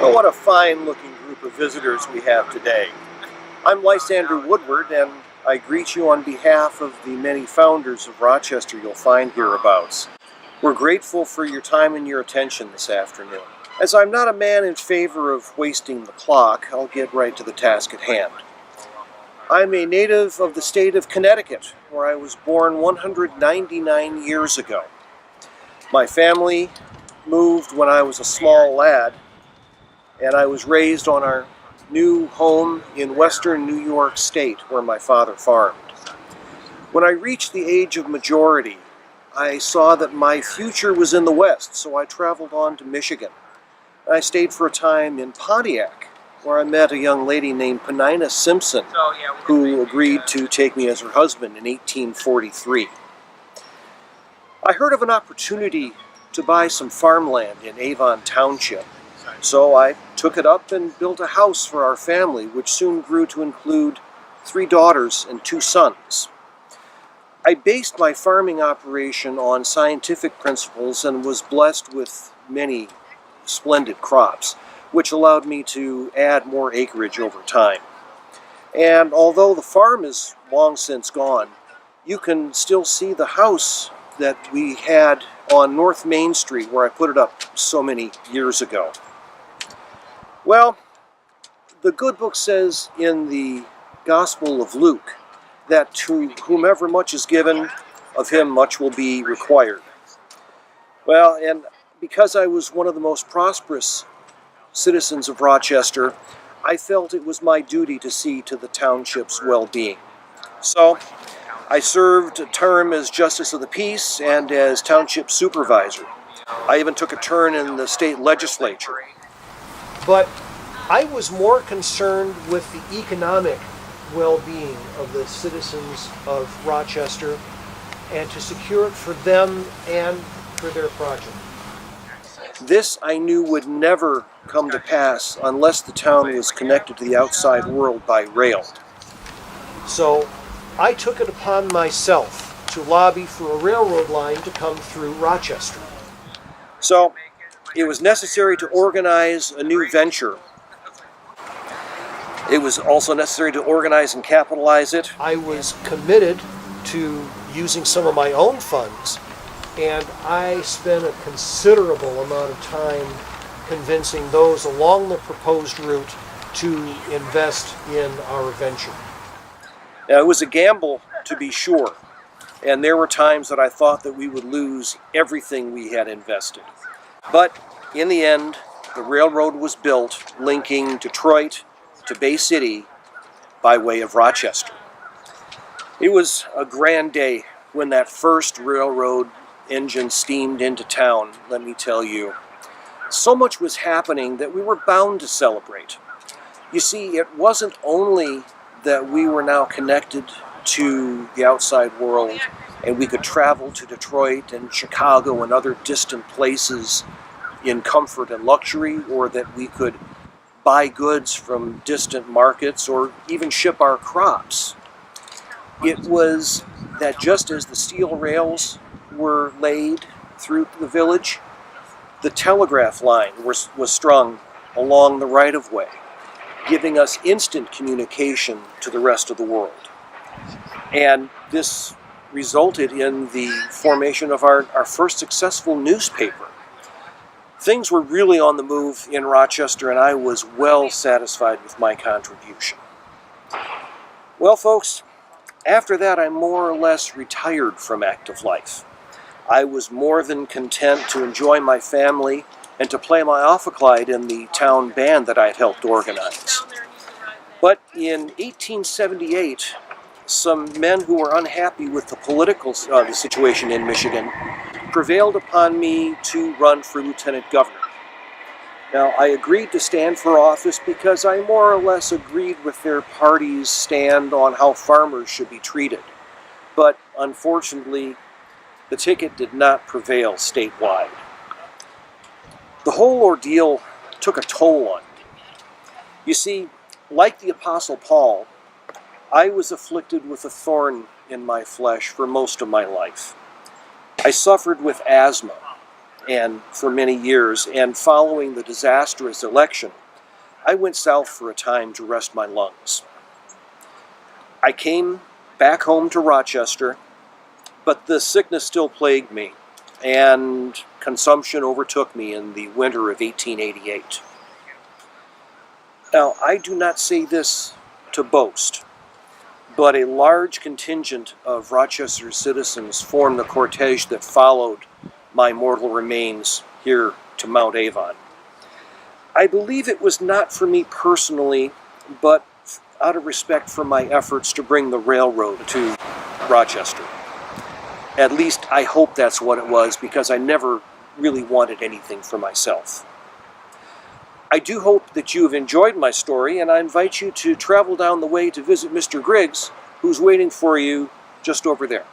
Well, what a fine-looking group of visitors we have today. I'm Lysander Woodward, and I greet you on behalf of the many founders of Rochester you'll find hereabouts. We're grateful for your time and your attention this afternoon. As I'm not a man in favor of wasting the clock, I'll get right to the task at hand. I'm a native of the state of Connecticut, where I was born 199 years ago. My family moved when I was a small lad, and I was raised on our new home in western New York State, where my father farmed. When I reached the age of majority, I saw that my future was in the West, so I traveled on to Michigan. I stayed for a time in Pontiac, where I met a young lady named Penina Simpson, who agreed to take me as her husband in 1843. I heard of an opportunity to buy some farmland in Avon Township, so I took it up and built a house for our family, which soon grew to include 3 daughters and 2 sons. I based my farming operation on scientific principles and was blessed with many splendid crops, which allowed me to add more acreage over time. And although the farm is long since gone, you can still see the house that we had on North Main Street, where I put it up so many years ago. Well, the good book says in the Gospel of Luke that to whomever much is given, of him much will be required. Well, and because I was one of the most prosperous citizens of Rochester, I felt it was my duty to see to the township's well-being. So I served a term as Justice of the Peace and as township supervisor. I even took a turn in the state legislature. But I was more concerned with the economic well-being of the citizens of Rochester and to secure it for them and for their project. This I knew would never come to pass unless the town was connected to the outside world by rail. So I took it upon myself to lobby for a railroad line to come through Rochester. So it was necessary to organize a new venture. It was also necessary to organize and capitalize it. I was committed to using some of my own funds, and I spent a considerable amount of time convincing those along the proposed route to invest in our venture. Now, it was a gamble, to be sure, and there were times that I thought that we would lose everything we had invested. But in the end, the railroad was built, linking Detroit to Bay City by way of Rochester. It was a grand day when that first railroad engine steamed into town, let me tell you. So much was happening that we were bound to celebrate. You see, it wasn't only that we were now connected to the outside world and we could travel to Detroit and Chicago and other distant places in comfort and luxury, or that we could buy goods from distant markets or even ship our crops. It was that just as the steel rails were laid through the village, the telegraph line was strung along the right-of-way, giving us instant communication to the rest of the world. And this resulted in the formation of our first successful newspaper. Things were really on the move in Rochester, and I was well satisfied with my contribution. Well, folks, after that I more or less retired from active life. I was more than content to enjoy my family and to play my ophicleide in the town band that I had helped organize. But in 1878, some men who were unhappy with the political situation in Michigan prevailed upon me to run for lieutenant governor. Now, I agreed to stand for office because I more or less agreed with their party's stand on how farmers should be treated. But unfortunately, the ticket did not prevail statewide. The whole ordeal took a toll on me. You see, like the Apostle Paul, I was afflicted with a thorn in my flesh for most of my life. I suffered with asthma, and for many years, and following the disastrous election, I went south for a time to rest my lungs. I came back home to Rochester, but the sickness still plagued me, and consumption overtook me in the winter of 1888. Now, I do not say this to boast, but a large contingent of Rochester citizens formed the cortege that followed my mortal remains here to Mount Avon. I believe it was not for me personally, but out of respect for my efforts to bring the railroad to Rochester. At least I hope that's what it was, because I never really wanted anything for myself. I do hope that you have enjoyed my story, and I invite you to travel down the way to visit Mr. Griggs, who's waiting for you just over there.